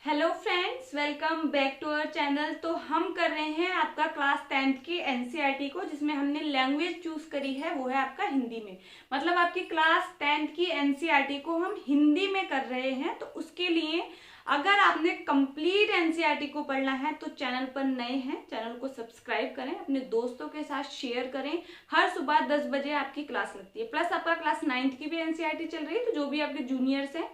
Hello friends, welcome back to our channel. तो हम कर रहे हैं आपका क्लास 10th की एनसीईआरटी को, जिसमें हमने लैंग्वेज चूज करी है, वो है आपका हिंदी में। मतलब आपकी क्लास 10th की एनसीईआरटी को हम हिंदी में कर रहे हैं। तो उसके लिए अगर आपने कंप्लीट एनसीईआरटी को पढ़ना है तो चैनल पर नए हैं, चैनल को सब्सक्राइब करें, अपने दोस्तों के साथ शेयर करें। हर सुबह 10 बजे आपकी क्लास लगती है। प्लस आपका क्लास 9th की भी एनसीईआरटी चल रही है। तो जो भी आपके जूनियर्स हैं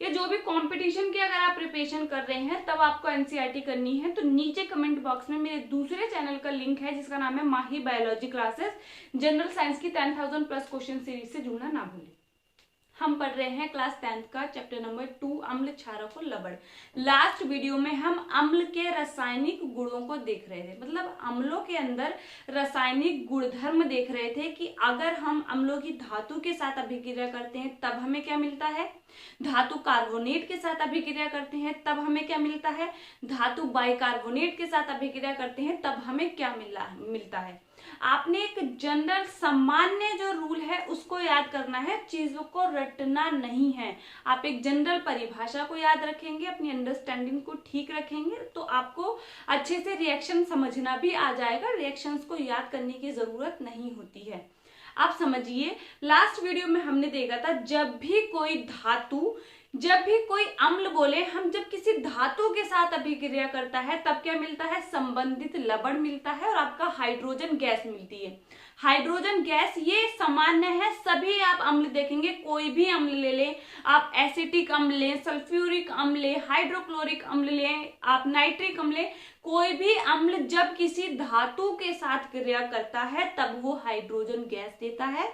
या जो भी कंपटीशन की अगर आप प्रिपरेशन कर रहे हैं तब आपको एनसीईआरटी करनी है, तो नीचे कमेंट बॉक्स में मेरे दूसरे चैनल का लिंक है जिसका नाम है माही बायोलॉजी क्लासेस। जनरल साइंस की 10,000 प्लस क्वेश्चन सीरीज से जुड़ना ना भूलें। हम पढ़ रहे हैं क्लास 10th का चैप्टर नंबर 2 अम्ल, क्षारक और लवण। लास्ट वीडियो में हम अम्ल के रासायनिक गुणों को देख रहे थे। मतलब अम्लों के अंदर रासायनिक गुणधर्म देख रहे थे कि अगर हम अम्लों की धातु के साथ अभिक्रिया करते हैं तब हमें क्या मिलता है, धातु कार्बोनेट के साथ अभिक्रिया करते हैं तब हमें क्या मिलता है, धातु बाइकार्बोनेट के साथ अभिक्रिया करते हैं तब हमें क्या मिलता है। आपने एक जनरल सामान्य जो रूल है उसको याद करना है, चीजों को रटना नहीं है। आप एक जनरल परिभाषा को याद रखेंगे, अपनी अंडरस्टैंडिंग को ठीक रखेंगे तो आपको अच्छे से रिएक्शन समझना भी आ जाएगा। रिएक्शंस को याद करने की जरूरत नहीं होती है। आप समझिए, लास्ट वीडियो में हमने देखा था जब भी कोई धातु, जब भी कोई अम्ल बोले, हम जब किसी धातु के साथ अभिक्रिया करता है तब क्या मिलता है, संबंधित लवण मिलता है और आपका हाइड्रोजन गैस मिलती है। हाइड्रोजन गैस ये सामान्य है, सभी आप अम्ल देखेंगे, कोई भी अम्ल ले लें, आप एसिटिक अम्ल लें, सल्फ्यूरिक अम्ल लें, हाइड्रोक्लोरिक अम्ल लें, आप नाइट्रिक अम्ल लें, कोई भी अम्ल जब किसी धातु के साथ क्रिया करता है तब वो हाइड्रोजन गैस देता है,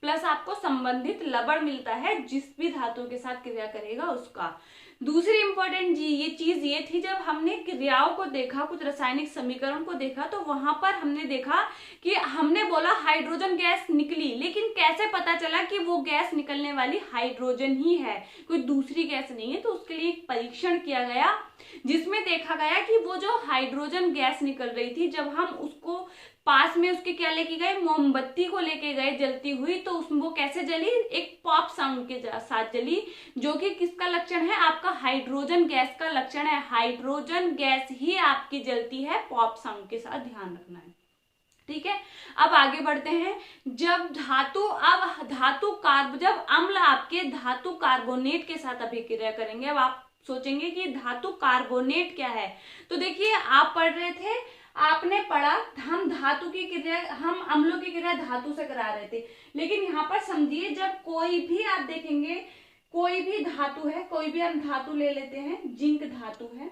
प्लस आपको संबंधित लवण मिलता है जिस भी धातु के साथ क्रिया करेगा उसका। दूसरी इंपॉर्टेंट ये चीज ये थी, जब हमने क्रियाओं को देखा, कुछ रासायनिक समीकरण को देखा, तो वहां पर हमने देखा कि हमने बोला हाइड्रोजन गैस निकली, लेकिन कैसे पता चला कि वो गैस निकलने वाली हाइड्रोजन ही है, कोई दूसरी गैस नहीं है। तो उसके लिए एक परीक्षण किया गया जिसमें देखा गया कि वो जो हाइड्रोजन गैस निकल रही थी, जब हम उसको पास में उसके क्या लेके गए, मोमबत्ती को लेके गए जलती हुई, तो उसमें वो कैसे जली, एक पॉप साउंड के साथ जली, जो कि किसका लक्षण है, आपका हाइड्रोजन गैस का लक्षण है। हाइड्रोजन गैस ही आपकी जलती है पॉप साउंड के साथ, ध्यान रखना है। ठीक है, अब आगे बढ़ते हैं। जब जब अम्ल आपके धातु कार्बोनेट के साथ अभिक्रिया करेंगे, अब आप सोचेंगे कि धातु कार्बोनेट क्या है। तो देखिए, आप पढ़ रहे थे, आपने पढ़ा, हम धातु की क्रिया, हम अम्लों की क्रिया धातु से करा रहे थे, लेकिन यहाँ पर समझिए, जब कोई भी आप देखेंगे, कोई भी धातु है, कोई भी हम धातु ले लेते हैं, जिंक धातु है,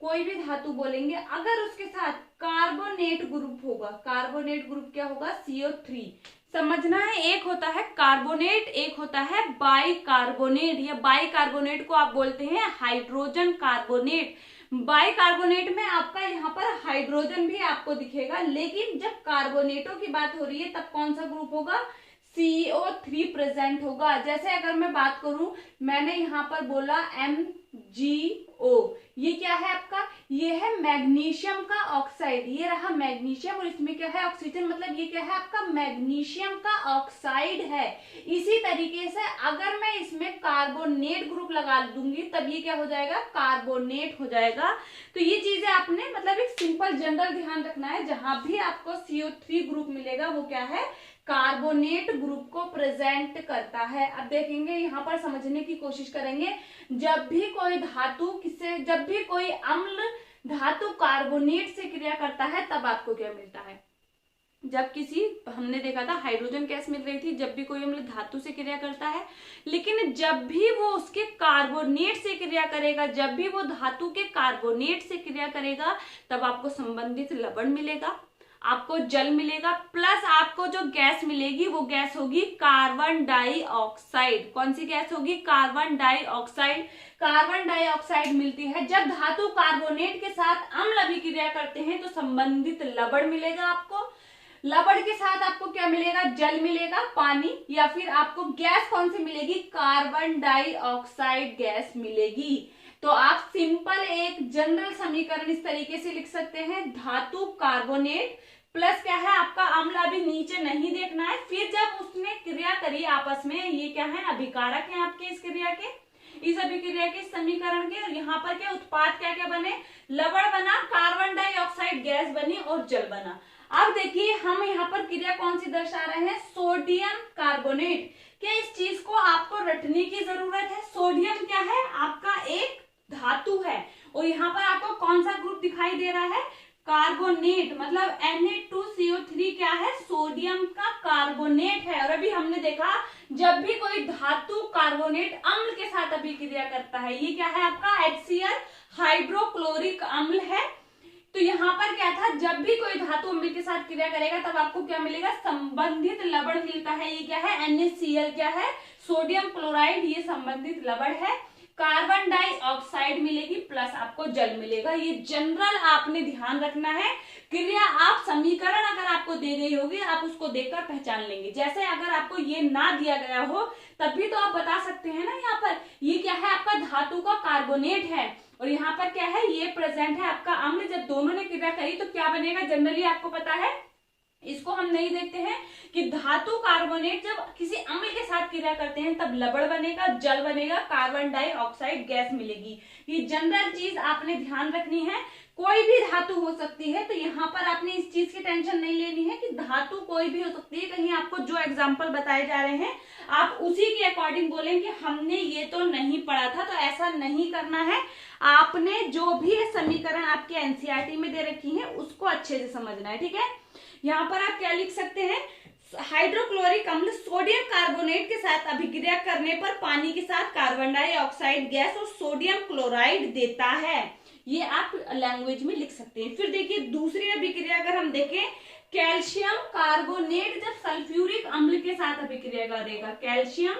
कोई भी धातु बोलेंगे, अगर उसके साथ कार्बोनेट ग्रुप होगा, कार्बोनेट ग्रुप क्या होगा, CO3। समझना है, एक होता है कार्बोनेट, एक होता है बाइकार्बोनेट, या बाइकार्बोनेट को आप बोलते हैं हाइड्रोजन कार्बोनेट। बाइकार्बोनेट में आपका यहाँ पर हाइड्रोजन भी आपको दिखेगा, लेकिन जब कार्बोनेटों की बात हो रही है तब कौन सा ग्रुप होगा, CO3 प्रेजेंट होगा। जैसे अगर मैं बात करूं, मैंने यहाँ पर बोला MgO, ये क्या है आपका, ये है मैग्नीशियम का ऑक्साइड, ये रहा मैग्नीशियम और इसमें क्या है, ऑक्सीजन, मतलब ये क्या है आपका मैग्नीशियम का ऑक्साइड है। इसी तरीके से अगर मैं इसमें कार्बोनेट ग्रुप लगा दूंगी तब ये क्या हो जाएगा, कार्बोनेट हो जाएगा। तो ये चीजें आपने मतलब एक सिंपल जनरल ध्यान रखना है, जहां भी आपको CO3 ग्रुप मिलेगा वो क्या है, कार्बोनेट ग्रुप को प्रेजेंट करता है। अब देखेंगे, यहाँ पर समझने की कोशिश करेंगे, जब भी कोई धातु किससे, जब भी कोई अम्ल धातु कार्बोनेट से क्रिया करता है तब आपको क्या मिलता है। जब किसी, हमने देखा था हाइड्रोजन गैस मिल रही थी जब भी कोई अम्ल धातु से क्रिया करता है, लेकिन जब भी वो उसके कार्बोनेट से क्रिया करेगा, जब भी वो धातु के कार्बोनेट से क्रिया करेगा तब आपको संबंधित लवण मिलेगा, आपको जल मिलेगा, प्लस आपको जो गैस मिलेगी वो गैस होगी कार्बन डाइऑक्साइड। कौन सी गैस होगी, कार्बन डाइऑक्साइड। कार्बन डाइऑक्साइड मिलती है जब धातु कार्बोनेट के साथ अम्ल अभिक्रिया करते हैं, तो संबंधित लवण मिलेगा आपको। लवण के साथ आपको क्या मिलेगा, जल मिलेगा, पानी, या फिर आपको गैस कौन सी मिलेगी, कार्बन डाइऑक्साइड गैस मिलेगी। तो आप सिंपल एक जनरल समीकरण इस तरीके से लिख सकते हैं, धातु कार्बोनेट प्लस क्या है आपका अम्ल, अभी नीचे नहीं देखना है, फिर जब उसने क्रिया करी आपस में, ये क्या है, अभिकारक है आपके इस क्रिया के, इस अभिक्रिया के समीकरण के। और यहाँ पर क्या उत्पाद क्या क्या बने, लवण बना, कार्बन डाइऑक्साइड गैस बनी और जल बना। अब देखिए हम यहाँ पर क्रिया कौन सी दर्शा रहे हैं, सोडियम कार्बोनेट। क्या इस चीज को आपको रटने की जरूरत है? सोडियम क्या है, आपका एक धातु है, और यहाँ पर आपको कौन सा ग्रुप दिखाई दे रहा है, कार्बोनेट, मतलब Na2CO3 क्या है, सोडियम का कार्बोनेट है। और अभी हमने देखा जब भी कोई धातु कार्बोनेट अम्ल के साथ अभिक्रिया करता है, ये क्या है आपका HCl हाइड्रोक्लोरिक अम्ल है। तो यहाँ पर क्या था, जब भी कोई धातु अम्ल के साथ क्रिया करेगा तब आपको क्या मिलेगा, संबंधित लवण मिलता है। ये क्या है, NaCl क्या है, सोडियम क्लोराइड, ये संबंधित लवण है। कार्बन डाइऑक्साइड मिलेगी प्लस आपको जल मिलेगा। ये जनरल आपने ध्यान रखना है। क्रिया आप समीकरण अगर आपको दे गई होगी आप उसको देखकर पहचान लेंगे। जैसे अगर आपको ये ना दिया गया हो तब भी तो आप बता सकते हैं ना, यहाँ पर ये क्या है आपका धातु का कार्बोनेट है और यहाँ पर क्या है, ये प्रेजेंट है आपका अम्ल। जब दोनों ने क्रिया करी तो क्या बनेगा, जनरली आपको पता है, इसको हम नहीं देखते हैं कि धातु कार्बोनेट जब किसी अम्ल के साथ क्रिया करते हैं तब लवण बनेगा, जल बनेगा, कार्बन डाइऑक्साइड गैस मिलेगी। ये जनरल चीज आपने ध्यान रखनी है। कोई भी धातु हो सकती है, तो यहाँ पर आपने इस चीज की टेंशन नहीं लेनी है कि धातु कोई भी हो सकती है। कहीं आपको जो एग्जाम्पल बताए जा रहे हैं आप उसी के अकॉर्डिंग बोलें कि हमने ये तो नहीं पढ़ा था, तो ऐसा नहीं करना है। आपने जो भी समीकरण आपके एनसीईआरटी में दे रखी है उसको अच्छे से समझना है, ठीक है। यहाँ पर आप क्या लिख सकते हैं, हाइड्रोक्लोरिक अम्ल सोडियम कार्बोनेट के साथ अभिक्रिया करने पर पानी के साथ कार्बन डाइऑक्साइड गैस और सोडियम क्लोराइड देता है। ये आप लैंग्वेज में लिख सकते हैं। फिर देखिए दूसरी अभिक्रिया अगर हम देखें, कैल्शियम कार्बोनेट जब सल्फ्यूरिक अम्ल के साथ अभिक्रिया करेगा, कैल्शियम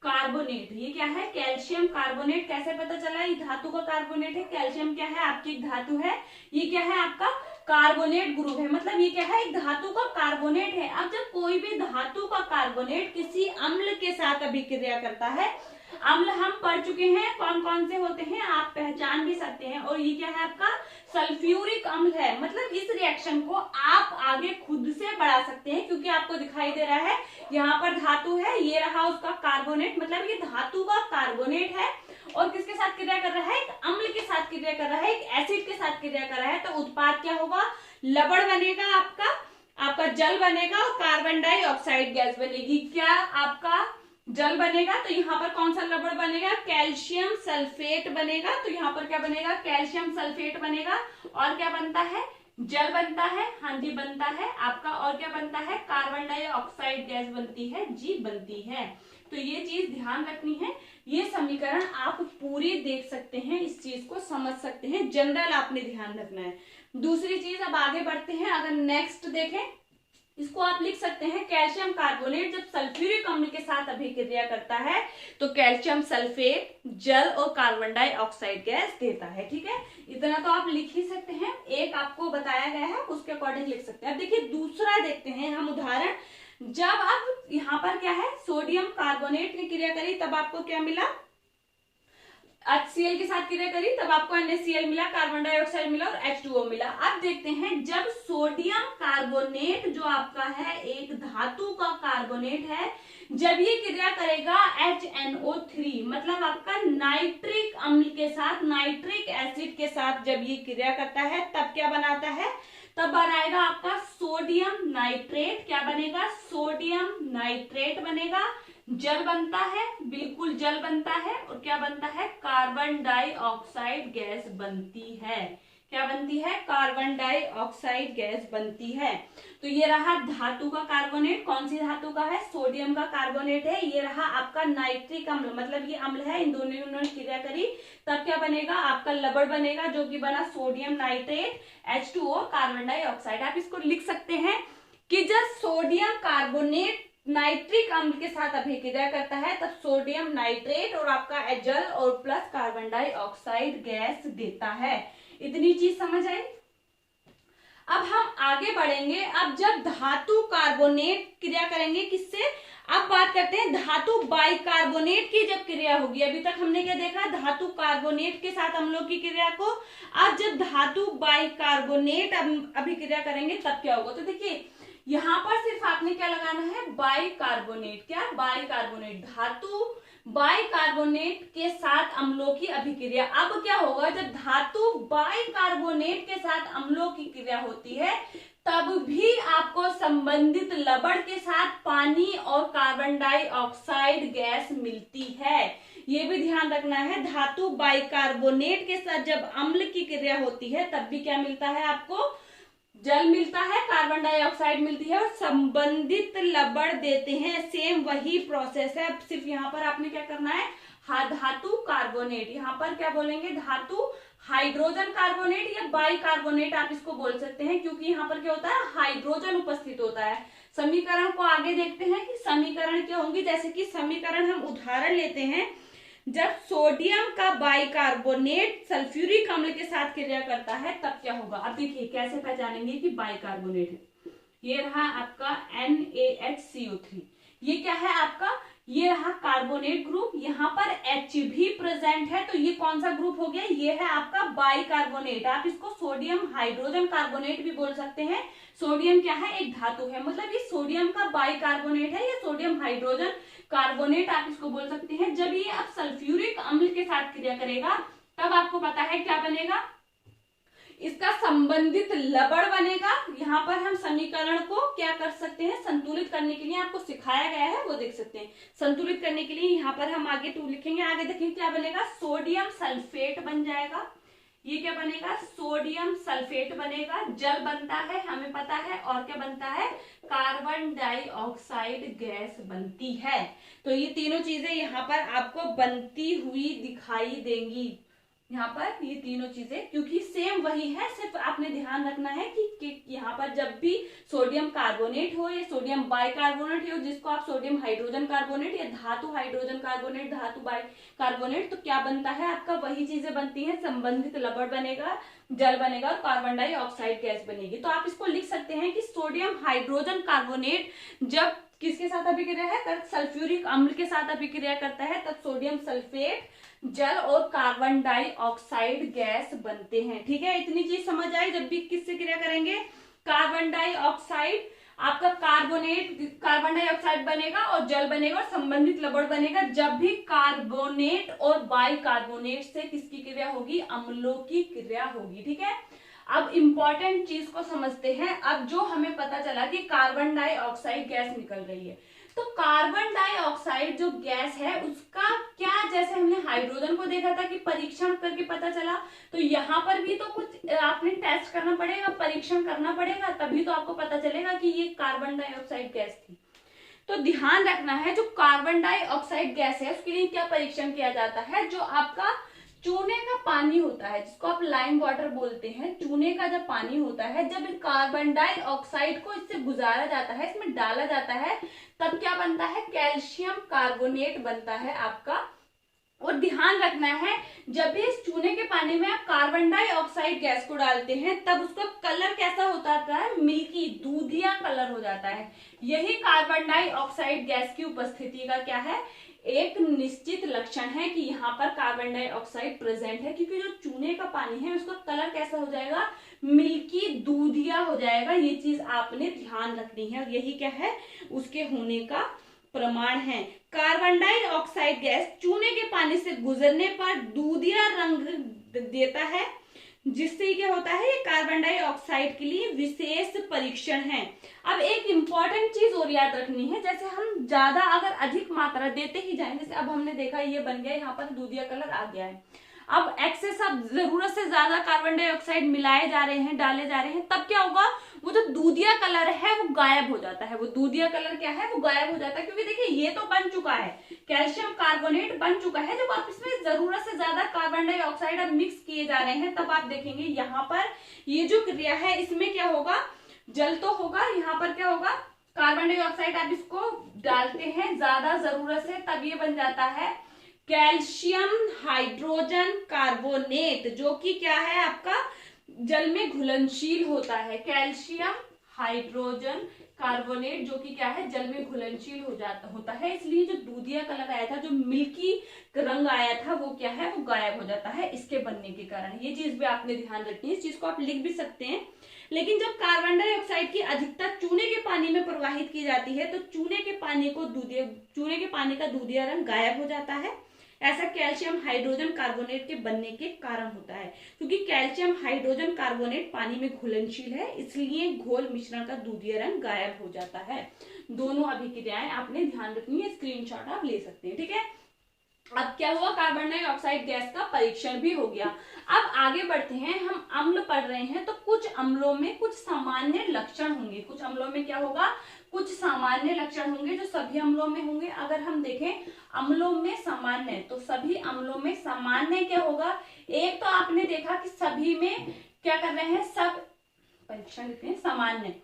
कार्बोनेट, ये क्या है, कैल्शियम कार्बोनेट। कैसे पता चला, ये धातु का कार्बोनेट है। कैल्शियम क्या है, आपकी एक धातु है, ये क्या है आपका कार्बोनेट ग्रुप है, मतलब ये क्या है, एक धातु का कार्बोनेट है। अब जब कोई भी धातु का कार्बोनेट किसी अम्ल के साथ अभिक्रिया करता है, अम्ल हम पढ़ चुके हैं कौन कौन से होते हैं, आप पहचान भी सकते हैं। और ये क्या है आपका सल्फ्यूरिक अम्ल है, मतलब इस रिएक्शन को आप आगे खुद से बढ़ा सकते हैं, क्योंकि आपको दिखाई दे रहा है यहाँ पर धातु है, ये रहा उसका कार्बोनेट, मतलब ये धातु का कार्बोनेट है और किसके साथ क्रिया कर रहा है, एक अम्ल के साथ क्रिया कर रहा है, एक एसिड के साथ क्रिया कर रहा है। तो उत्पाद क्या होगा, लवण बनेगा, आपका जल बनेगा और कार्बन डाइऑक्साइड गैस बनेगी। क्या आपका जल बनेगा, तो यहाँ पर कौन सा लवण बनेगा, कैल्शियम सल्फेट बनेगा। तो यहाँ पर क्या बनेगा, कैल्शियम सल्फेट बनेगा। और क्या बनता है, जल बनता है, हाँ जी बनता है आपका। और क्या बनता है, कार्बन डाइऑक्साइड गैस बनती है, जी बनती है। तो ये चीज ध्यान रखनी है। ये समीकरण आप पूरी देख सकते हैं, इस चीज को समझ सकते हैं, जनरल आपने ध्यान रखना है। दूसरी चीज अब आगे बढ़ते हैं, अगर नेक्स्ट देखें, इसको आप लिख सकते हैं, कैल्शियम कार्बोनेट जब सल्फ्यूरिक अम्ल के साथ अभिक्रिया करता है तो कैल्शियम सल्फेट, जल और कार्बन डाइऑक्साइड गैस देता है, ठीक है। इतना तो आप लिख ही सकते हैं, एक आपको बताया गया है उसके अकॉर्डिंग लिख सकते हैं। अब देखिए दूसरा देखते हैं हम उदाहरण। जब आप यहाँ पर क्या है, सोडियम कार्बोनेट ने क्रिया करी तब आपको क्या मिला, HCl के साथ क्रिया करी तब आपको NaCl मिला, कार्बन डाइऑक्साइड मिला और H2O मिला। अब देखते हैं जब सोडियम कार्बोनेट जो आपका है एक धातु का कार्बोनेट है, जब ये क्रिया करेगा HNO3 मतलब आपका नाइट्रिक अम्ल के साथ, नाइट्रिक एसिड के साथ जब ये क्रिया करता है तब क्या बनाता है, तब बनाएगा आपका सोडियम नाइट्रेट। क्या बनेगा, सोडियम नाइट्रेट बनेगा। जल बनता है, बिल्कुल जल बनता है। और क्या बनता है, कार्बन डाइऑक्साइड गैस बनती है। क्या बनती है, कार्बन डाइऑक्साइड गैस बनती है। तो ये रहा धातु का कार्बोनेट, कौन सी धातु का है, सोडियम का कार्बोनेट है। ये रहा आपका नाइट्रिक अम्ल, मतलब ये अम्ल है, इन दोनों ने क्रिया करी तब क्या बनेगा, आपका लवण बनेगा जो कि बना sodium nitrate, H2O, carbon dioxide. आप इसको लिख सकते हैं कि जब सोडियम कार्बोनेट नाइट्रिक अम्ल के साथ अभिक्रिया करता है तब सोडियम नाइट्रेट और आपका जल और प्लस कार्बन डाइऑक्साइड गैस देता है। इतनी चीज समझ आई। अब हम आगे बढ़ेंगे। अब जब धातु कार्बोनेट क्रिया करेंगे किससे, अब बात करते हैं धातु बाइकार्बोनेट की जब क्रिया होगी। अभी तक हमने क्या देखा, धातु कार्बोनेट के साथ अम्लों की क्रिया को। अब जब धातु बाइकार्बोनेट अभिक्रिया करेंगे तब क्या होगा, तो देखिए यहाँ पर सिर्फ आपने क्या लगाना है, बाइकार्बोनेट। क्या, बाइकार्बोनेट, धातु बाइकार्बोनेट के साथ अम्लों की अभिक्रिया। अब क्या होगा, जब धातु बाइकार्बोनेट के साथ अम्लों की क्रिया होती है तब भी आपको संबंधित लवण के साथ पानी और कार्बन डाइऑक्साइड गैस मिलती है। ये भी ध्यान रखना है, धातु बाइकार्बोनेट के साथ जब अम्ल की क्रिया होती है तब भी क्या मिलता है, आपको जल मिलता है, कार्बन डाइऑक्साइड मिलती है और संबंधित लवण देते हैं। सेम वही प्रोसेस है, सिर्फ यहाँ पर आपने क्या करना है, धातु कार्बोनेट, यहाँ पर क्या बोलेंगे, धातु हाइड्रोजन कार्बोनेट या बाइकार्बोनेट आप इसको बोल सकते हैं, क्योंकि यहाँ पर क्या होता है, हाइड्रोजन उपस्थित होता है। समीकरण को आगे देखते हैं कि समीकरण क्या होंगे। जैसे कि समीकरण हम उदाहरण लेते हैं, जब सोडियम का बाइकार्बोनेट सल्फ्यूरिक अम्ल के साथ क्रिया करता है तब क्या होगा। अब देखिए कैसे पहचानेंगे कि बाइकार्बोनेट है। ये रहा आपका NaHCO3, ये क्या है आपका, ये रहा कार्बोनेट ग्रुप, यहाँ पर H भी प्रेजेंट है, तो ये कौन सा ग्रुप हो गया, ये है आपका बाइकार्बोनेट। आप इसको सोडियम हाइड्रोजन कार्बोनेट भी बोल सकते हैं। सोडियम क्या है, एक धातु है, मतलब ये सोडियम का बाइकार्बोनेट है, या सोडियम हाइड्रोजन कार्बोनेट आप इसको बोल सकते हैं। जब ये अब सल्फ्यूरिक अम्ल के साथ क्रिया करेगा तब आपको पता है क्या बनेगा, इसका संबंधित लवण बनेगा। यहाँ पर हम समीकरण को क्या कर सकते हैं, संतुलित करने के लिए आपको सिखाया गया है, वो देख सकते हैं। संतुलित करने के लिए यहाँ पर हम आगे 2 लिखेंगे, आगे देखेंगे क्या बनेगा, सोडियम सल्फेट बन जाएगा। ये क्या बनेगा, सोडियम सल्फेट बनेगा, जल बनता है हमें पता है, और क्या बनता है, कार्बन डाइऑक्साइड गैस बनती है। तो ये तीनों चीजें यहाँ पर आपको बनती हुई दिखाई देंगी, यहाँ पर ये तीनों चीजें, क्योंकि सेम वही है, सिर्फ आपने ध्यान रखना है कि यहाँ पर जब भी सोडियम कार्बोनेट हो या सोडियम बाइकार्बोनेट हो, जिसको आप सोडियम हाइड्रोजन कार्बोनेट या धातु हाइड्रोजन कार्बोनेट, धातु बाइकार्बोनेट, तो क्या बनता है आपका, वही चीजें बनती हैं, संबंधित लवण बनेगा, जल बनेगा और कार्बन डाइऑक्साइड गैस बनेगी। तो आप इसको लिख सकते हैं कि सोडियम हाइड्रोजन कार्बोनेट जब किसके साथ अभिक्रिया है, सल्फ्यूरिक अम्ल के साथ अभिक्रिया करता है तब सोडियम सल्फेट, जल और कार्बन डाइऑक्साइड गैस बनते हैं। ठीक है, इतनी चीज समझ आई। जब भी किससे क्रिया करेंगे, कार्बन डाइऑक्साइड, आपका कार्बन डाइऑक्साइड बनेगा और जल बनेगा और संबंधित लवण बनेगा, जब भी कार्बोनेट और बाइकार्बोनेट से किसकी क्रिया होगी, अम्लों की क्रिया होगी। ठीक है, अब इंपॉर्टेंट चीज को समझते हैं। अब जो हमें पता चला कि कार्बन डाइऑक्साइड गैस निकल रही है, तो कार्बन डाइऑक्साइड जो गैस है उसका क्या, जैसे हमने हाइड्रोजन को देखा था कि परीक्षण करके पता चला, तो यहाँ पर भी तो कुछ आपने टेस्ट करना पड़ेगा, परीक्षण करना पड़ेगा, तभी तो आपको पता चलेगा कि ये कार्बन डाइऑक्साइड गैस थी। तो ध्यान रखना है, जो कार्बन डाइऑक्साइड गैस है उसके लिए क्या परीक्षण किया जाता है, जो आपका चूने का पानी होता है, जिसको आप लाइम वाटर बोलते हैं, चूने का जब पानी होता है, जब कार्बन डाइऑक्साइड को इससे गुजारा जाता है, इसमें डाला जाता है, तब क्या बनता है, कैल्शियम कार्बोनेट बनता है आपका। और ध्यान रखना है, जब भी इस चूने के पानी में आप कार्बन डाइऑक्साइड गैस को डालते हैं तब उसका कलर कैसा होता है, मिल्की दूधिया कलर हो जाता है। यही कार्बन डाइऑक्साइड गैस की उपस्थिति का क्या है, एक निश्चित लक्षण है कि यहाँ पर कार्बन डाइऑक्साइड प्रेजेंट है, क्योंकि जो चूने का पानी है उसका कलर कैसा हो जाएगा, मिल्की दूधिया हो जाएगा। ये चीज आपने ध्यान रखनी है, और यही क्या है, उसके होने का प्रमाण है। कार्बन डाइऑक्साइड गैस चूने के पानी से गुजरने पर दूधिया रंग देता है, जिससे क्या होता है, ये कार्बन डाइऑक्साइड के लिए विशेष परीक्षण है। अब एक इंपॉर्टेंट चीज और याद रखनी है, जैसे हम ज्यादा अगर अधिक मात्रा देते ही जाएं, जैसे अब हमने देखा ये बन गया, यहाँ पर दूधिया कलर आ गया है, अब एक्सेस, अब जरूरत से ज्यादा कार्बन डाइऑक्साइड मिलाए जा रहे हैं, डाले जा रहे हैं, तब क्या होगा, वो जो दूधिया कलर है वो गायब हो जाता है। वो दूधिया कलर क्या है, वो गायब हो जाता है, क्योंकि देखिए ये तो बन चुका है, कैल्शियम कार्बोनेट बन चुका है। जब आप इसमें जरूरत से ज्यादा कार्बन डाइऑक्साइड अब मिक्स किए जा रहे हैं, तब आप देखेंगे यहाँ पर ये जो क्रिया है इसमें क्या होगा, जल तो होगा, यहाँ पर क्या होगा, कार्बन डाइऑक्साइड आप इसको डालते हैं ज्यादा जरूरत से, तब ये बन जाता है कैल्शियम हाइड्रोजन कार्बोनेट, जो कि क्या है आपका जल में घुलनशील होता है। कैल्शियम हाइड्रोजन कार्बोनेट जो कि क्या है, जल में घुलनशील होता है, इसलिए जो दूधिया कलर आया था, जो मिल्की रंग आया था वो क्या है, वो गायब हो जाता है इसके बनने के कारण। ये चीज भी आपने ध्यान रखनी है, इस चीज को आप लिख भी सकते हैं। लेकिन जब कार्बन डाइऑक्साइड की अधिकता चूने के पानी में प्रवाहित की जाती है तो चूने के पानी का दूधिया रंग गायब हो जाता है। ऐसा कैल्शियम हाइड्रोजन कार्बोनेट के बनने के कारण होता है, क्योंकि कैल्शियम हाइड्रोजन कार्बोनेट पानी में घुलनशील है, इसलिए घोल मिश्रण का दूधिया रंग गायब हो जाता है। दोनों अभिक्रियाएं आपने ध्यान रखनी है, स्क्रीनशॉट आप ले सकते हैं, ठीक है। अब क्या हुआ, कार्बन डाइऑक्साइड गैस का परीक्षण भी हो गया। अब आगे बढ़ते हैं, हम अम्ल पढ़ रहे हैं तो कुछ अम्लों में कुछ सामान्य लक्षण होंगे। कुछ अम्लों में क्या होगा, कुछ सामान्य लक्षण होंगे जो सभी अम्लों में होंगे। अगर हम देखें अम्लों में सामान्य, तो सभी अम्लों में सामान्य क्या होगा, एक तो आपने देखा कि सभी में क्या कर रहे हैं, सब परीक्षण देते हैं सामान्य,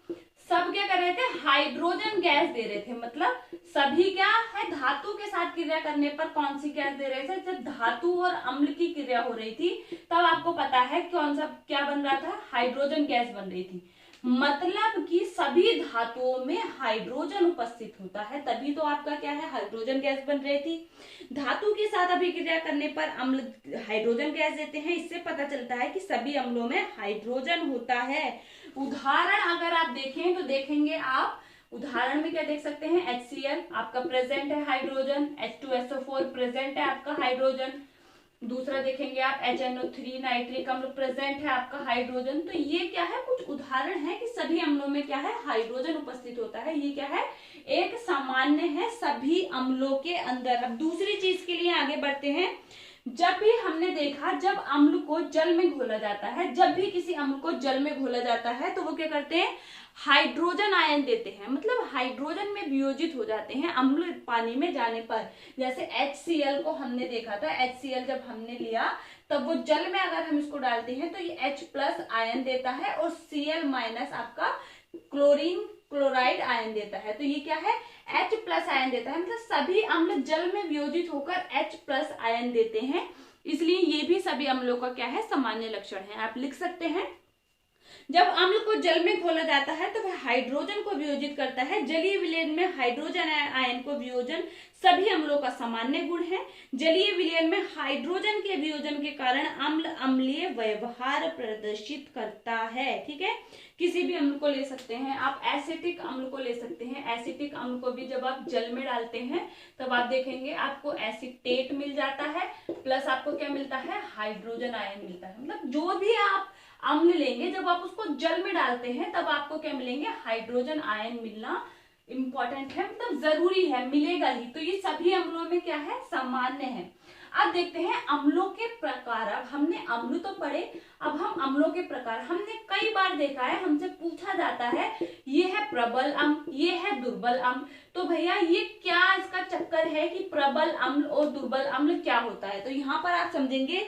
सब क्या कर रहे थे, हाइड्रोजन गैस दे रहे थे। मतलब सभी क्या है, धातु के साथ क्रिया करने पर कौन सी गैस दे रहे थे, जब धातु और अम्ल की क्रिया हो रही थी तब आपको पता है कौन सा क्या बन रहा था, हाइड्रोजन गैस बन रही थी। मतलब कि सभी धातुओं में हाइड्रोजन उपस्थित होता है, तभी तो आपका क्या है, हाइड्रोजन गैस बन रही थी। धातु के साथ अभिक्रिया करने पर अम्ल हाइड्रोजन गैस देते हैं, इससे पता चलता है कि सभी अम्लों में हाइड्रोजन होता है। उदाहरण अगर आप देखें तो देखेंगे आप उदाहरण में क्या देख सकते हैं, HCl आपका प्रेजेंट है हाइड्रोजन, H2SO4 प्रेजेंट है आपका हाइड्रोजन। दूसरा देखेंगे आप HNO3 नाइट्रिक अम्ल प्रेजेंट है आपका हाइड्रोजन। तो ये क्या है, कुछ उदाहरण है कि सभी अम्लों में क्या है, हाइड्रोजन उपस्थित होता है। ये क्या है, एक सामान्य है सभी अम्लों के अंदर। अब दूसरी चीज के लिए आगे बढ़ते हैं। जब भी हमने देखा, जब अम्ल को जल में घोला जाता है, जब भी किसी अम्ल को जल में घोला जाता है तो वो क्या करते हैं, हाइड्रोजन आयन देते हैं। मतलब हाइड्रोजन में वियोजित हो जाते हैं अम्ल पानी में जाने पर। जैसे HCl को हमने देखा था, HCl जब हमने लिया तब वो जल में अगर हम इसको डालते हैं तो ये H+ आयन देता है और Cl- आपका क्लोराइड आयन देता है। तो ये क्या है, H+ आयन देता है। मतलब सभी अम्ल जल में वियोजित होकर H+ आयन देते हैं, इसलिए ये भी सभी अम्लों का क्या है, सामान्य लक्षण है। आप लिख सकते हैं, जब अम्ल को जल में घोला जाता है तो वह हाइड्रोजन को वियोजित करता है। जलीय विलयन में हाइड्रोजन आयन को वियोजन सभी अम्लों का सामान्य गुण है। जलीय विलयन में हाइड्रोजन के वियोजन के कारण अम्ल अम्लीय व्यवहार प्रदर्शित करता है। ठीक है, किसी भी अम्ल को ले सकते हैं आप, एसिटिक अम्ल को ले सकते हैं। एसिटिक अम्ल को भी जब आप जल में डालते हैं तब आप देखेंगे आपको एसिटेट मिल जाता है, प्लस आपको क्या मिलता है, हाइड्रोजन आयन मिलता है। मतलब जो भी आप अम्ल लेंगे जब आप उसको जल में डालते हैं तब आपको क्या मिलेंगे, हाइड्रोजन आयन मिलना इंपॉर्टेंट है, मतलब जरूरी है, मिलेगा ही। तो ये सभी अम्लों में क्या है, सामान्य है। अब देखते हैं अम्लों के प्रकार। अब हमने अम्ल तो पढ़े, अब हम अम्लों के प्रकार। हमने कई बार देखा है, हमसे पूछा जाता है ये है प्रबल अम्ल, ये है दुर्बल अम्ल। तो भैया ये क्या इसका चक्कर है कि प्रबल अम्ल और दुर्बल अम्ल क्या होता है। तो यहाँ पर आप समझेंगे,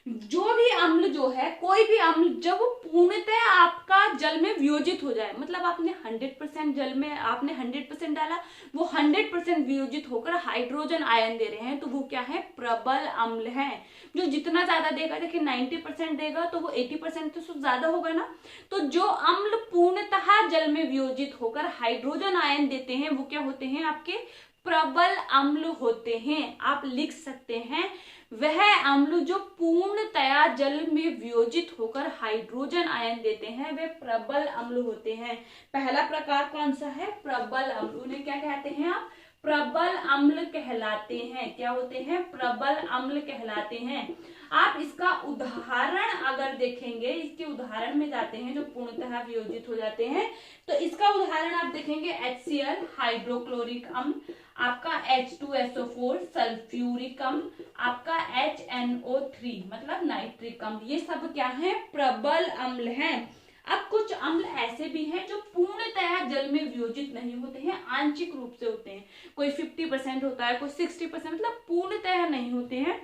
जो भी अम्ल जो है, कोई भी अम्ल जब वो पूर्णतः आपका जल में वियोजित हो जाए, मतलब आपने 100% जल में आपने 100% डाला, वो 100% वियोजित होकर हाइड्रोजन आयन दे रहे हैं, तो वो क्या है, प्रबल अम्ल है। जो जितना ज्यादा देगा, देखिए 90% देगा तो वो 80% तो ज्यादा होगा ना। तो जो अम्ल पूर्णतः जल में वियोजित होकर हाइड्रोजन आयन देते हैं वो क्या होते हैं, आपके प्रबल अम्ल होते हैं। आप लिख सकते हैं, वह अम्ल जो पूर्णतया जल में वियोजित होकर हाइड्रोजन आयन देते हैं वे प्रबल अम्ल होते हैं। पहला प्रकार कौन सा है, प्रबल अम्ल। उन्हें क्या कहते हैं आप, प्रबल अम्ल कहलाते हैं। क्या होते हैं, प्रबल अम्ल कहलाते हैं। आप इसका उदाहरण अगर देखेंगे, इसके उदाहरण में जाते हैं जो पूर्णतः वियोजित हो जाते हैं, तो इसका उदाहरण आप देखेंगे HCl हाइड्रोक्लोरिक अम्ल, आपका H2SO4 सल्फ्यूरिक अम्ल, आपका HNO3 मतलब नाइट्रिक अम्ल। ये सब क्या है, प्रबल अम्ल हैं। अब कुछ अम्ल ऐसे भी हैं जो पूर्णतः जल में वियोजित नहीं होते हैं, आंशिक रूप से होते हैं। कोई 50% होता है, कोई 60%, मतलब पूर्णतः नहीं होते हैं।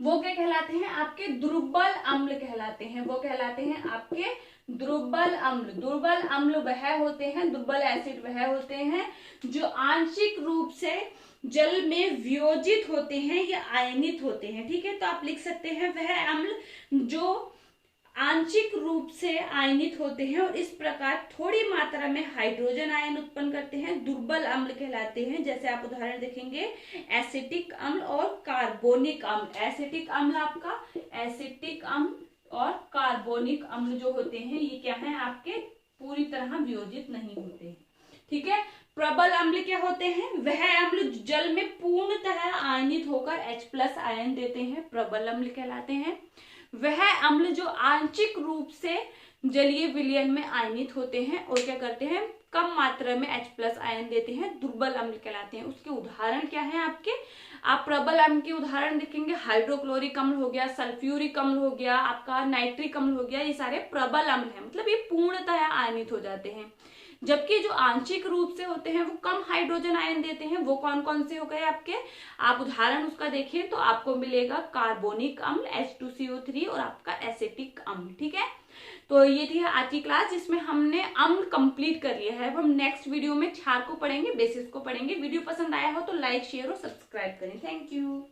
वो क्या कहलाते हैं, आपके दुर्बल अम्ल कहलाते हैं। वो कहलाते हैं आपके दुर्बल अम्ल। दुर्बल अम्ल वह होते हैं, दुर्बल एसिड वह होते हैं जो आंशिक रूप से जल में वियोजित होते हैं या आयनित होते हैं। ठीक है, तो आप लिख सकते हैं वह अम्ल जो आंशिक रूप से आयनित होते हैं और इस प्रकार थोड़ी मात्रा में हाइड्रोजन आयन उत्पन्न करते हैं, दुर्बल अम्ल कहलाते हैं। जैसे आप उदाहरण देखेंगे एसिटिक अम्ल और कार्बोनिक अम्ल, एसिटिक अम्ल आपका, एसिटिक अम्ल और कार्बोनिक अम्ल जो होते हैं ये क्या है आपके पूरी तरह वियोजित नहीं होते हैं। ठीक है। प्रबल अम्ल क्या होते हैं, वह अम्ल जल में पूर्णतः आयनित होकर H+ आयन देते हैं, प्रबल अम्ल कहलाते हैं। वह अम्ल जो आंशिक रूप से जलीय विलयन में आयनित होते हैं और क्या करते हैं, कम मात्रा में H+ आयन देते हैं, दुर्बल अम्ल कहलाते हैं। उसके उदाहरण क्या है आपके, आप प्रबल अम्ल के उदाहरण देखेंगे, हाइड्रोक्लोरिक अम्ल हो गया, सल्फ्यूरिक अम्ल हो गया, आपका नाइट्रिक अम्ल हो गया, ये सारे प्रबल अम्ल हैं, मतलब ये पूर्णतः आयनित हो जाते हैं। जबकि जो आंशिक रूप से होते हैं वो कम हाइड्रोजन आयन देते हैं, वो कौन कौन से हो गए आपके, आप उदाहरण उसका देखिए तो आपको मिलेगा कार्बोनिक अम्ल H2CO3 और आपका एसिटिक अम्ल। ठीक है, तो ये थी आज की क्लास जिसमें हमने अम्ल कंप्लीट कर लिया है। अब हम नेक्स्ट वीडियो में क्षार को पढ़ेंगे, बेसिस को पढ़ेंगे। वीडियो पसंद आया हो तो लाइक शेयर और सब्सक्राइब करें। Thank you.